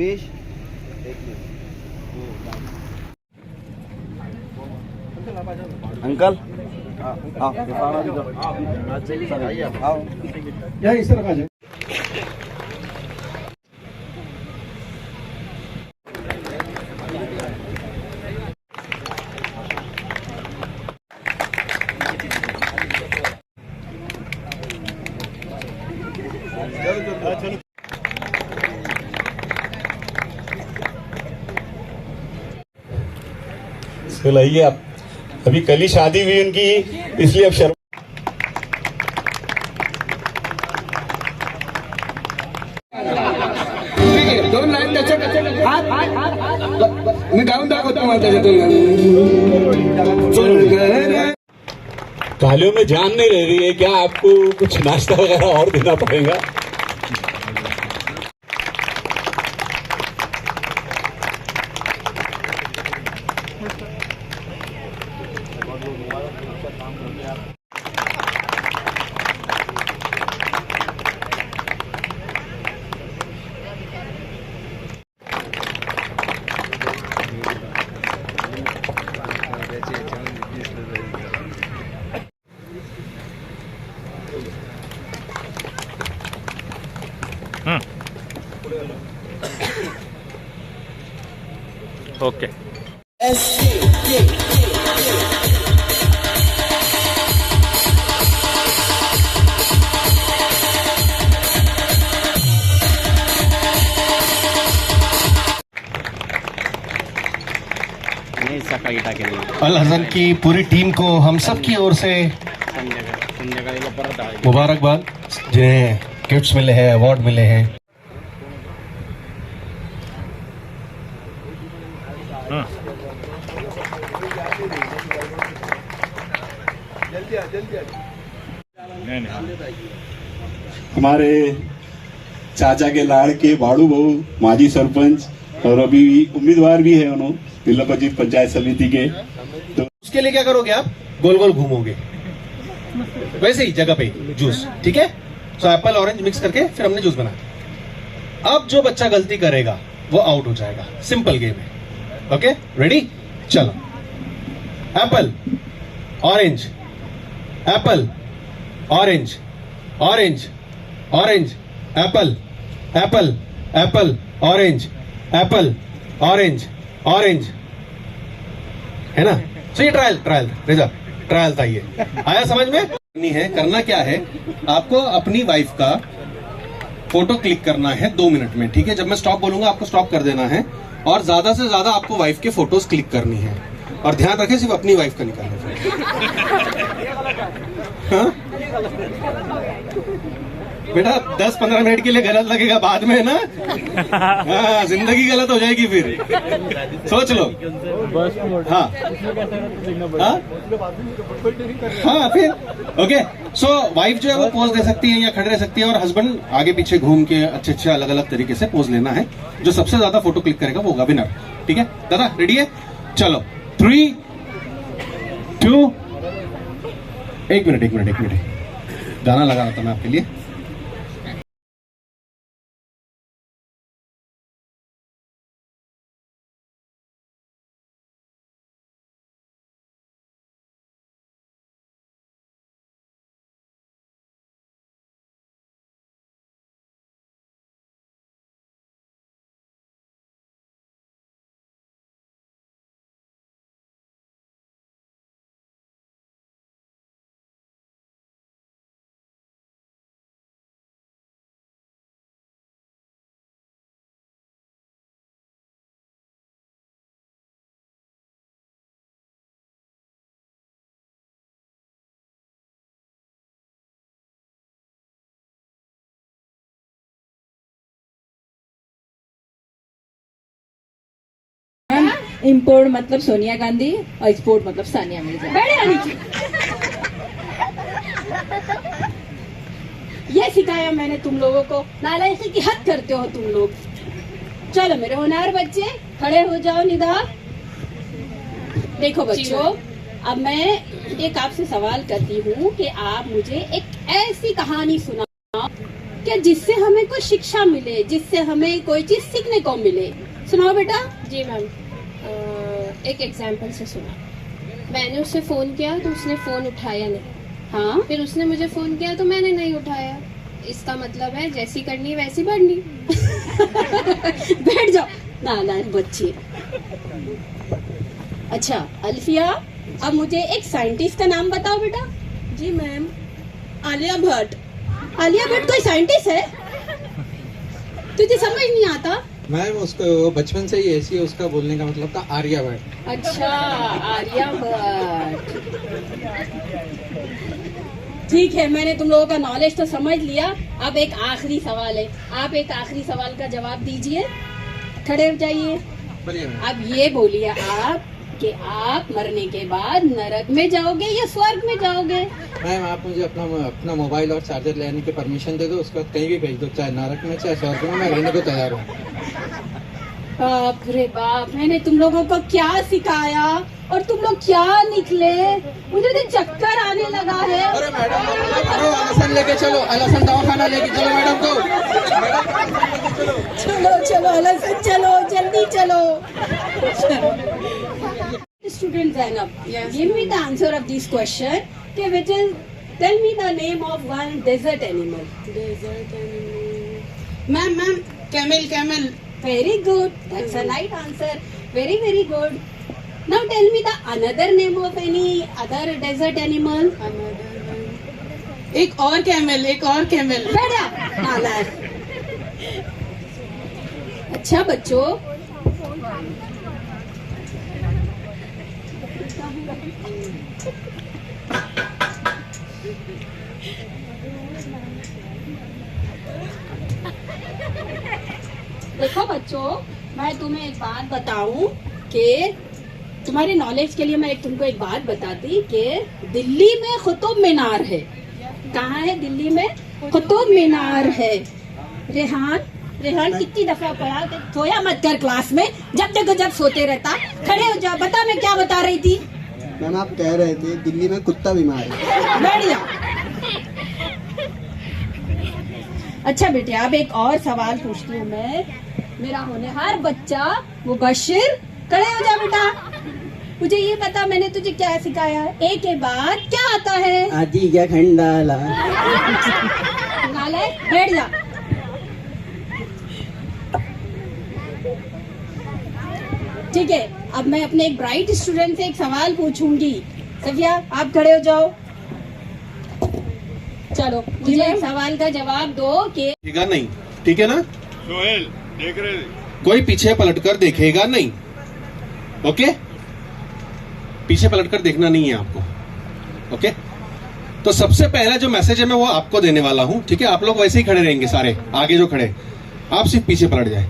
20 uncle आओ या इस तरफ आ जाए। इसको लाइए आप, अभी कल ही शादी हुई उनकी, इसलिए अब शर्म। ठीक आहे, 2 लाईन त्याच्यात मी गाऊन दाखवतो तुम्हाला त्याच्यातून। तालियों में जान नहीं रह रही है क्या? आपको कुछ नाश्ता वगैरह और देना पड़ेगा। ओके अल हसन की पूरी टीम को हम सब की ओर से मुबारकबाद, जिन्हें गिफ्ट्स मिले हैं, अवार्ड मिले हैं। हमारे चाचा के लाड़के बाड़ू बहू माजी सरपंच और अभी उम्मीदवार भी है उन्होंने तिलपजीत पंचायत समिति के। तो उसके लिए क्या करोगे आप? गोल गोल घूमोगे वैसे ही जगह पे जूस, ठीक है? तो एप्पल ऑरेंज मिक्स करके फिर हमने जूस बनाया। अब जो बच्चा गलती करेगा वो आउट हो जाएगा। सिंपल गेम है। Okay, ready? चलो, apple orange, apple orange, orange orange, apple apple apple, orange apple orange orange, है ना? सो ये ट्रायल ट्रायल रिजल्ट ट्रायल था। ये आया समझ में? करना क्या है, आपको अपनी वाइफ का फोटो क्लिक करना है 2 मिनट में, ठीक है? जब मैं स्टॉप बोलूंगा आपको स्टॉप कर देना है और ज्यादा से ज्यादा आपको वाइफ के फोटोज क्लिक करनी है। और ध्यान रखें सिर्फ अपनी वाइफ का निकालना। हाँ? बेटा 10-15 मिनट के लिए गलत लगेगा, बाद में ना हाँ, जिंदगी गलत हो जाएगी फिर। सोच लो। हाँ हाँ हाँ, फिर ओके। सो वाइफ जो है वो पोज दे सकती है या खड़े रह सकती है, और हस्बैंड आगे पीछे घूम के अच्छे अच्छे अलग अलग तरीके से पोज लेना है। जो सबसे ज्यादा फोटो क्लिक करेगा वो होगा विनर, ठीक है? दादा रेडी है? चलो 3, 2, 1 मिनट गाना लगा रहा था मैं आपके लिए। इम्पोर्ट मतलब सोनिया गांधी और एक्सपोर्ट मतलब सानिया मिर्जा। ये सिखाया मैंने तुम लोगों को। नालायकी की हद करते हो तुम लोग। चलो मेरे होनहार बच्चे खड़े हो जाओ निधा। देखो बच्चों, अब मैं एक आपसे सवाल करती हूँ कि आप मुझे एक ऐसी कहानी सुनाओ कि जिससे हमें कोई शिक्षा मिले, जिससे हमें कोई चीज सीखने को मिले। सुनाओ बेटा। जी मैम, एक एग्जाम्पल से सुना। मैंने उससे फ़ोन किया तो उसने फ़ोन उठाया नहीं। हाँ, फिर उसने मुझे फ़ोन किया तो मैंने नहीं उठाया। इसका मतलब है जैसी करनी वैसी बढ़नी। बैठ जाओ नालायक बच्ची। अच्छा अल्फिया, अब मुझे एक साइंटिस्ट का नाम बताओ बेटा। जी मैम, आलिया भट्ट। आलिया भट्ट कोई साइंटिस्ट है? तुझे समझ नहीं आता? मैम उसको बचपन से ही ऐसी है, उसका बोलने का मतलब था आर्यभट्ट। अच्छा, आर्या भट्ट। ठीक है, मैंने तुम लोगों का नॉलेज तो समझ लिया। अब एक आखिरी सवाल है, आप एक आखिरी सवाल का जवाब दीजिए। खड़े हो जाइए। बोलिए मैम। अब ये बोलिए आप कि आप मरने के बाद नरक में जाओगे या स्वर्ग में जाओगे? मैम आप मुझे अपना मोबाइल और चार्जर लेने की परमिशन दे दो, उसके बाद कहीं भी भेज दो, चाहे नरक में चाहे स्वर्ग में, मैं रहने को तैयार हूँ। बाप रे बाप, मैंने तुम लोगों को क्या सिखाया और तुम लोग क्या निकले। मुझे तो चक्कर आने लगा है। अरे मैडम अलसन लेके चलो, अलसन दवाखाना लेके चलो मैडम को। चलो चलो अलसन चलो, जल्दी चलो। Student Zainab, give me the answer of this question. Okay, which is, tell me the name of one desert animal. Desert animal. Ma'am, camel. Very good. That's a right answer. Very very good. Now tell me the another name of any other desert animal. एक और camel. बैठा नालायक। अच्छा बच्चों, देखो बच्चों, मैं तुम्हें एक बात बताऊं कि तुम्हारे नॉलेज के लिए मैं तुमको एक बात बताती कि दिल्ली में कुतुब मीनार है। कहाँ है? दिल्ली में कुतुब मीनार है। रेहान कितनी दफा पढ़ा कि सोया मत कर क्लास में, जब देखो जब सोते रहता। खड़े हो जा, बता मैं क्या बता रही थी। मैम आप कह रहे थे दिल्ली में कुत्ता बीमार है। बैठ जा। अच्छा बेटे, अब एक और सवाल पूछती हूँ मैं। मेरा होनहार बच्चा मुबशिर, खड़े हो जा बेटा। मुझे ये बता, मैंने तुझे क्या सिखाया है? ए के बाद क्या आता है? आती क्या खंडाला। नालायक, बैठ जा। ठीक है, अब मैं अपने एक ब्राइट स्टूडेंट से एक सवाल पूछूंगी। सफिया, आप खड़े हो जाओ। चलो, मुझे एक सवाल का जवाब दो कि देखेगा नहीं, ठीक है ना? सोहेल देख रहे कोई पीछे पलटकर देखेगा नहीं, ओके? पीछे पलटकर देखना नहीं है आपको, ओके? तो सबसे पहला जो मैसेज है मैं वो आपको देने वाला हूं, ठीक है? आप लोग वैसे ही खड़े रहेंगे सारे, आगे जो खड़े, आप सिर्फ पीछे पलट जाए।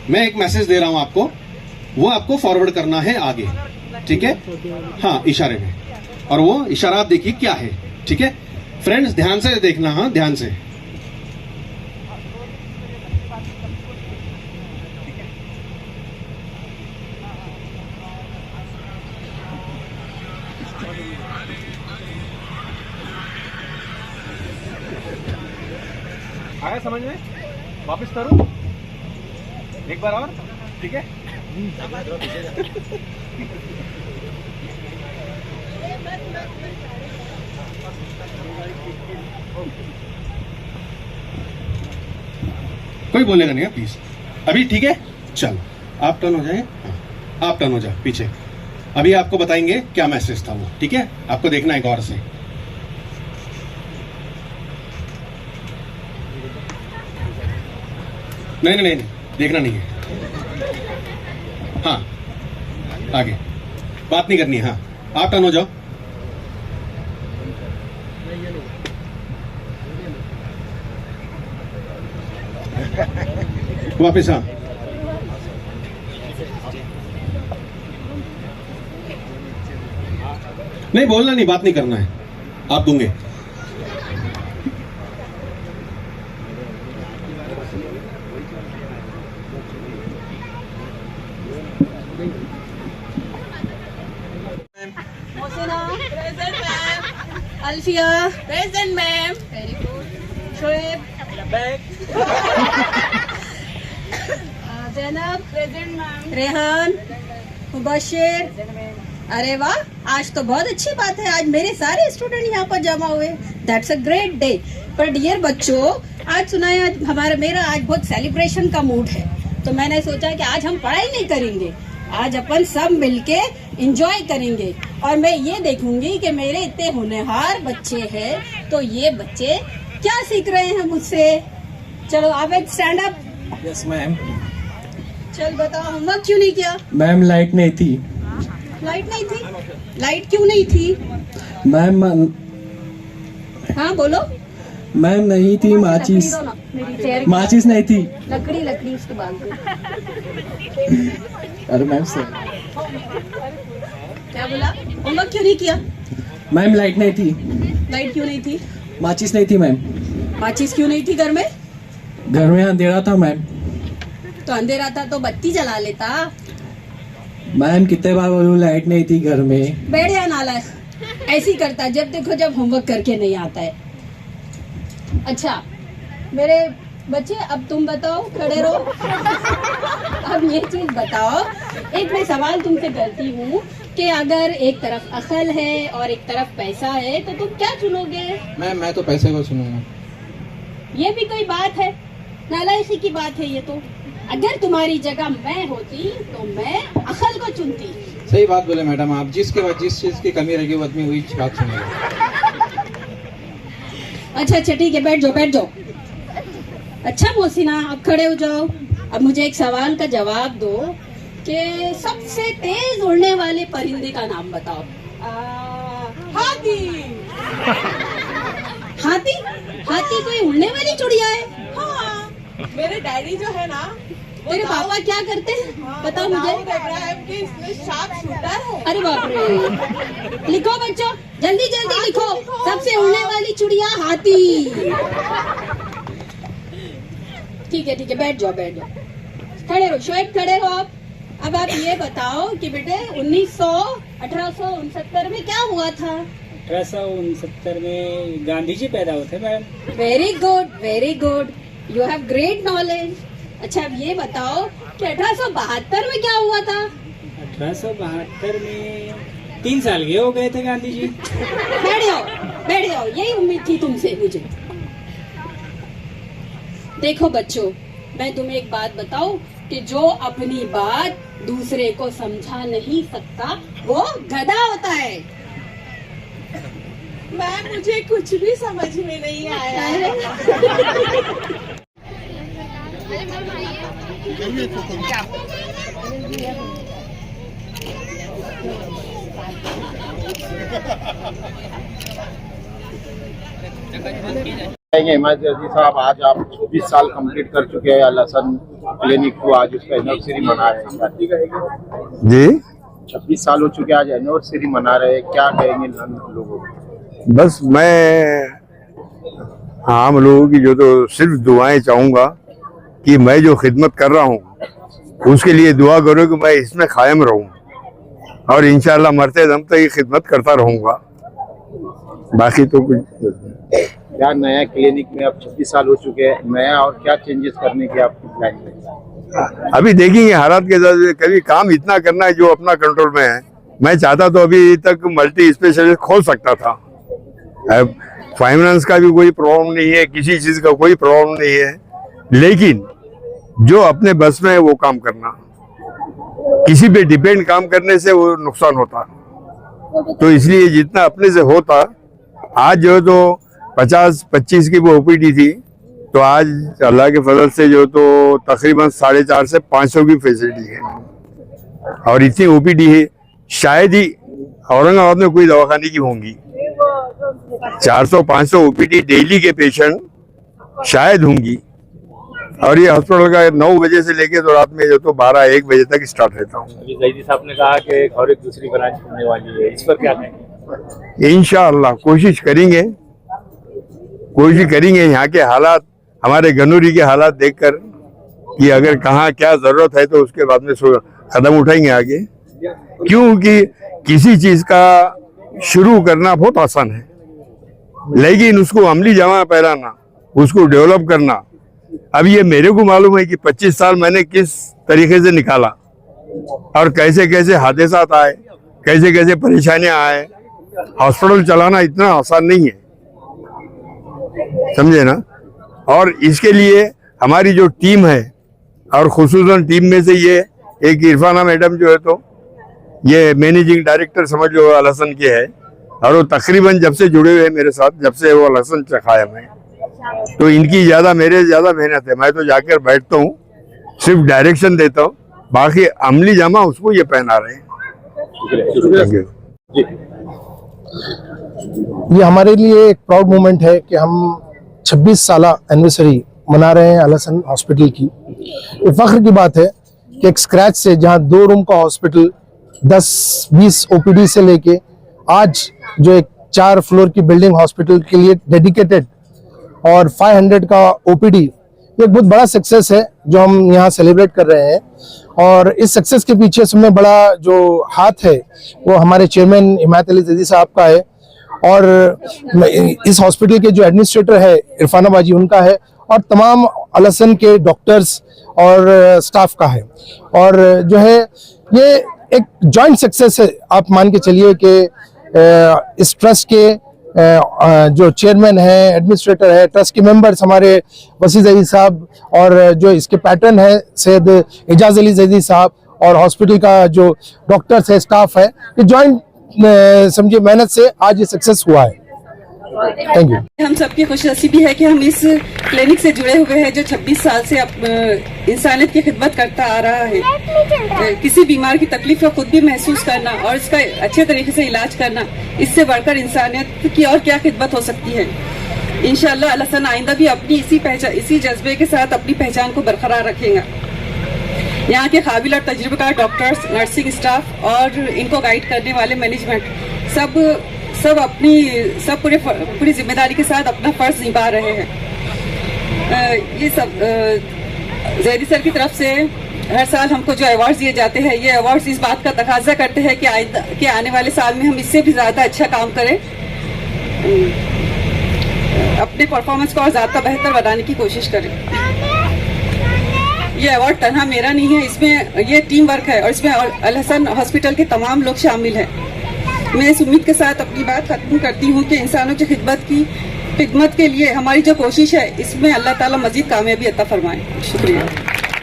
मैं एक मैसेज दे रहा हूं आपको, वो आपको फॉरवर्ड करना है आगे, ठीक है? हाँ, इशारे में। और वो इशारा आप देखिए क्या है, ठीक है? फ्रेंड्स ध्यान से देखना, हाँ ध्यान से। आया समझ में? वापस करूं एक बार और, ठीक है? कोई बोलेगा नहीं, प्लीज अभी, ठीक है? चलो आप टर्न हो जाए। हाँ, आप टर्न हो जाए पीछे। अभी आपको बताएंगे क्या मैसेज था वो, ठीक है? आपको देखना है गौर से। नहीं, देखना नहीं है। हाँ, आगे बात नहीं करनी है। हाँ, आप टर्न हो जाओ। वापिस। हाँ, नहीं बोलना नहीं, बात नहीं करना है, आप दूंगे। Alfiya present ma'am. Shoaib Zainab present ma'am. Rehan Mubashir. अरे वाह, आज तो बहुत अच्छी बात है, आज मेरे सारे स्टूडेंट यहाँ पर जमा हुए। That's a great day. पर डियर बच्चों, आज सुना है मेरा आज बहुत सेलिब्रेशन का मूड है, तो मैंने सोचा कि आज हम पढ़ाई नहीं करेंगे, आज अपन सब मिलके एंजॉय करेंगे। और मैं ये देखूंगी कि मेरे इतने होनहार बच्चे हैं, तो ये बच्चे क्या सीख रहे हैं मुझसे। चलो आवेद, स्टैंड अप। Yes ma'am. चल बताओ, होमवर्क क्यों नहीं किया? मैम लाइट नहीं थी। लाइट नहीं थी? लाइट क्यों नहीं थी? मैम हाँ बोलो। मैम नहीं थी माचिस। मेरी चेयर की माचिस नहीं थी। लकड़ी उसके बाद अरे मैम सर। क्या बोला? होमवर्क क्यों नहीं किया? मैम लाइट नहीं थी। लाइट क्यों नहीं थी? माचिस नहीं थी मैम। माचिस क्यों नहीं थी घर में? घर में अंधेरा था मैम। तो अंधेरा था तो बत्ती जला लेता। मैम कितने बार बोलूं लाइट नहीं थी घर में। बैठ जा नालायक, ऐसी करता है जब देखो जब होमवर्क करके नहीं आता है। अच्छा मेरे बच्चे, अब तुम बताओ, खड़े रहो। अब ये चीज बताओ, एक मैं सवाल तुमसे करती हूँ कि अगर एक तरफ अकल है और एक तरफ पैसा है तो तुम क्या चुनोगे? मैं तो पैसे को चुनूंगा। ये भी कोई बात है? नालायकी की बात है ये तो। अगर तुम्हारी जगह मैं होती तो मैं अकल को चुनती। सही बात बोले मैडम आप, जिसके बाद जिस चीज की कमी रहेगी वो आदमी वही बात सुनेगा। अच्छा ठीक है, बैठ जाओ। अच्छा मोहसिना, अब खड़े हो जाओ। अब मुझे एक सवाल का जवाब दो कि सबसे तेज उड़ने वाले परिंदे का नाम बताओ। हाथी। हाथी? हाथी कोई उड़ने वाली चिड़िया है? हाँ, मेरे डैडी जो है ना, तेरे पापा क्या करते हैं? बताओ मुझे। इसमें शार्प शूटर है। अरे बाप रे। लिखो बच्चों, जल्दी लिखो। सबसे उड़ने वाली चिड़िया हाथी। ठीक है, बैठ जाओ। खड़े रहो शोएब, खड़े रहो आप। अब आप ये बताओ कि बेटे 1869 में क्या हुआ था? 1869 में गांधी जी पैदा हुए थे ma'am. Very good, you have great knowledge. अच्छा अब ये बताओ कि 1872 में क्या हुआ था? 1872 में 3 साल के हो गए थे गांधी जी। बैठ जाओ, यही उम्मीद थी तुमसे मुझे। देखो बच्चों, मैं तुम्हें एक बात बताऊं कि जो अपनी बात दूसरे को समझा नहीं सकता वो गधा होता है। मैम मुझे कुछ भी समझ में नहीं आया है। हिमायत अजीज साहब, आज आप 24 साल कंप्लीट कर चुके हैं लसन क्लिनिक को, आज उसका एनिवर्सरी मना रहे हैं जी। 26 साल हो चुके, आज एनिवर्सरी मना रहे हैं, क्या कहेंगे लोगों को? बस मैं आम लोगों की जो तो सिर्फ दुआएं चाहूंगा कि मैं जो खिदमत कर रहा हूं उसके लिए दुआ करो कि मैं इसमें कायम रहूं और इंशाल्लाह मरते दम तक ये खिदमत करता रहूंगा। बाकी तो कुछ क्या नया क्लिनिक में अब 26 साल हो चुके हैं, नया और क्या चेंजेस करने की आपकी प्लान है? अभी देखेंगे हालात के साथ, कभी काम इतना करना है जो अपना कंट्रोल में है। मैं चाहता तो अभी तक मल्टी स्पेशलिस्ट खोल सकता था। फाइनेंस का भी कोई प्रॉब्लम नहीं है, किसी चीज का कोई प्रॉब्लम नहीं है, लेकिन जो अपने बस में है वो काम करना, किसी पे डिपेंड काम करने से वो नुकसान होता। तो इसलिए जितना अपने से होता, आज जो तो 50-25 की वो ओपीडी थी, तो आज अल्लाह के फजल से जो तो तकरीबन 450 से 500 की फैसिलिटी है। और इतनी ओपीडी है शायद ही औरंगाबाद में कोई दवाखाने की होंगी। 400-500 ओपीडी डेली के पेशेंट शायद होंगी। और ये हॉस्पिटल का 9 बजे से लेके तो रात में जो तो 12-1 बजे तक स्टार्ट रहता हूँ। अभी जैदी साहब ने कहा कि और एक दूसरी ब्रांच खुलने वाली है, इस पर क्या कहेंगे? इंशाअल्लाह कोशिश करेंगे यहाँ के हालात, हमारे गनूरी के हालात देखकर कि अगर कहाँ क्या जरूरत है तो उसके बाद में कदम उठाएंगे आगे। क्योंकि किसी चीज का शुरू करना बहुत आसान है, लेकिन उसको अमली जामा पहनाना, उसको डेवलप करना, अब ये मेरे को मालूम है कि 25 साल मैंने किस तरीके से निकाला और कैसे कैसे हादसात आए, कैसे कैसे परेशानियां आए। हॉस्पिटल चलाना इतना आसान नहीं है, समझे ना। और इसके लिए हमारी जो टीम है, और खुसूसन टीम में से ये एक इरफाना मैडम जो है, तो ये मैनेजिंग डायरेक्टर समझ लो अलहसन के है, और वो तकरीबन जब से जुड़े हुए हैं मेरे साथ, जब से वो अलहसन चखाया मैं, तो इनकी मेरे ज्यादा मेहनत है। मैं तो जाकर बैठता हूँ, सिर्फ डायरेक्शन देता हूँ, बाकी अमली जामा उसको ये पहना रहे हैं। ये हमारे लिए एक प्राउड मोमेंट है कि हम 26 साल एनिवर्सरी मना रहे हैं अलहसन हॉस्पिटल की। ये फख्र की बात है कि एक स्क्रैच से, जहां 2 रूम का हॉस्पिटल 10-20 ओपीडी से लेके आज जो एक 4 फ्लोर की बिल्डिंग हॉस्पिटल के लिए डेडिकेटेड और 500 का ओपीडी, ये एक बहुत बड़ा सक्सेस है जो हम यहाँ सेलिब्रेट कर रहे हैं। और इस सक्सेस के पीछे सबसे बड़ा जो हाथ है वो हमारे चेयरमैन हिमायत अली जैदी साहब का है, और इस हॉस्पिटल के जो एडमिनिस्ट्रेटर है इरफाना बाजी उनका है, और तमाम अलहसन के डॉक्टर्स और स्टाफ का है। और जो है ये एक जॉइंट सक्सेस है। आप मान के चलिए कि इस ट्रस्ट के जो चेयरमैन है, एडमिनिस्ट्रेटर है, ट्रस्ट के मेंबर्स हमारे वसी जैदी साहब, और जो इसके पैटर्न है सैयद एजाज अली जैदी साहब, और हॉस्पिटल का जो डॉक्टर्स है, स्टाफ है, ये जॉइंट समझिए मेहनत से आज ये सक्सेस हुआ है। Thank you. हम सबकी खुशनसीबी है कि हम इस क्लिनिक से जुड़े हुए हैं जो 26 साल से इंसानियत की खिदमत करता आ रहा है। किसी बीमार की तकलीफ को खुद भी महसूस करना और इसका अच्छे तरीके से इलाज करना, इससे बढ़कर इंसानियत की और क्या खिदमत हो सकती है। इंशाअल्लाह अलहसन आइंदा भी अपनी इसी जज्बे के साथ अपनी पहचान को बरकरार रखेगा। यहाँ के काबिल और तजुर्बेकार डॉक्टर्स, नर्सिंग स्टाफ और इनको गाइड करने वाले मैनेजमेंट सब पूरी जिम्मेदारी के साथ अपना फर्ज निभा रहे हैं। ये सब जैदी सर की तरफ से हर साल हमको जो अवार्ड्स दिए जाते हैं, ये अवार्ड्स इस बात का तकाजा करते हैं कि आने वाले साल में हम इससे भी ज्यादा अच्छा काम करें, अपने परफॉर्मेंस को और ज्यादा बेहतर बनाने की कोशिश करें। ये अवार्ड तनहा मेरा नहीं है, इसमें ये टीम वर्क है और इसमें अलहसन हॉस्पिटल के तमाम लोग शामिल हैं। मैं इस उम्मीद के साथ अपनी बात खत्म करती हूँ कि इंसानों की खिदमत के लिए हमारी जो कोशिश है, इसमें अल्लाह ताला मजीद कामयाबी अता फरमाए। शुक्रिया।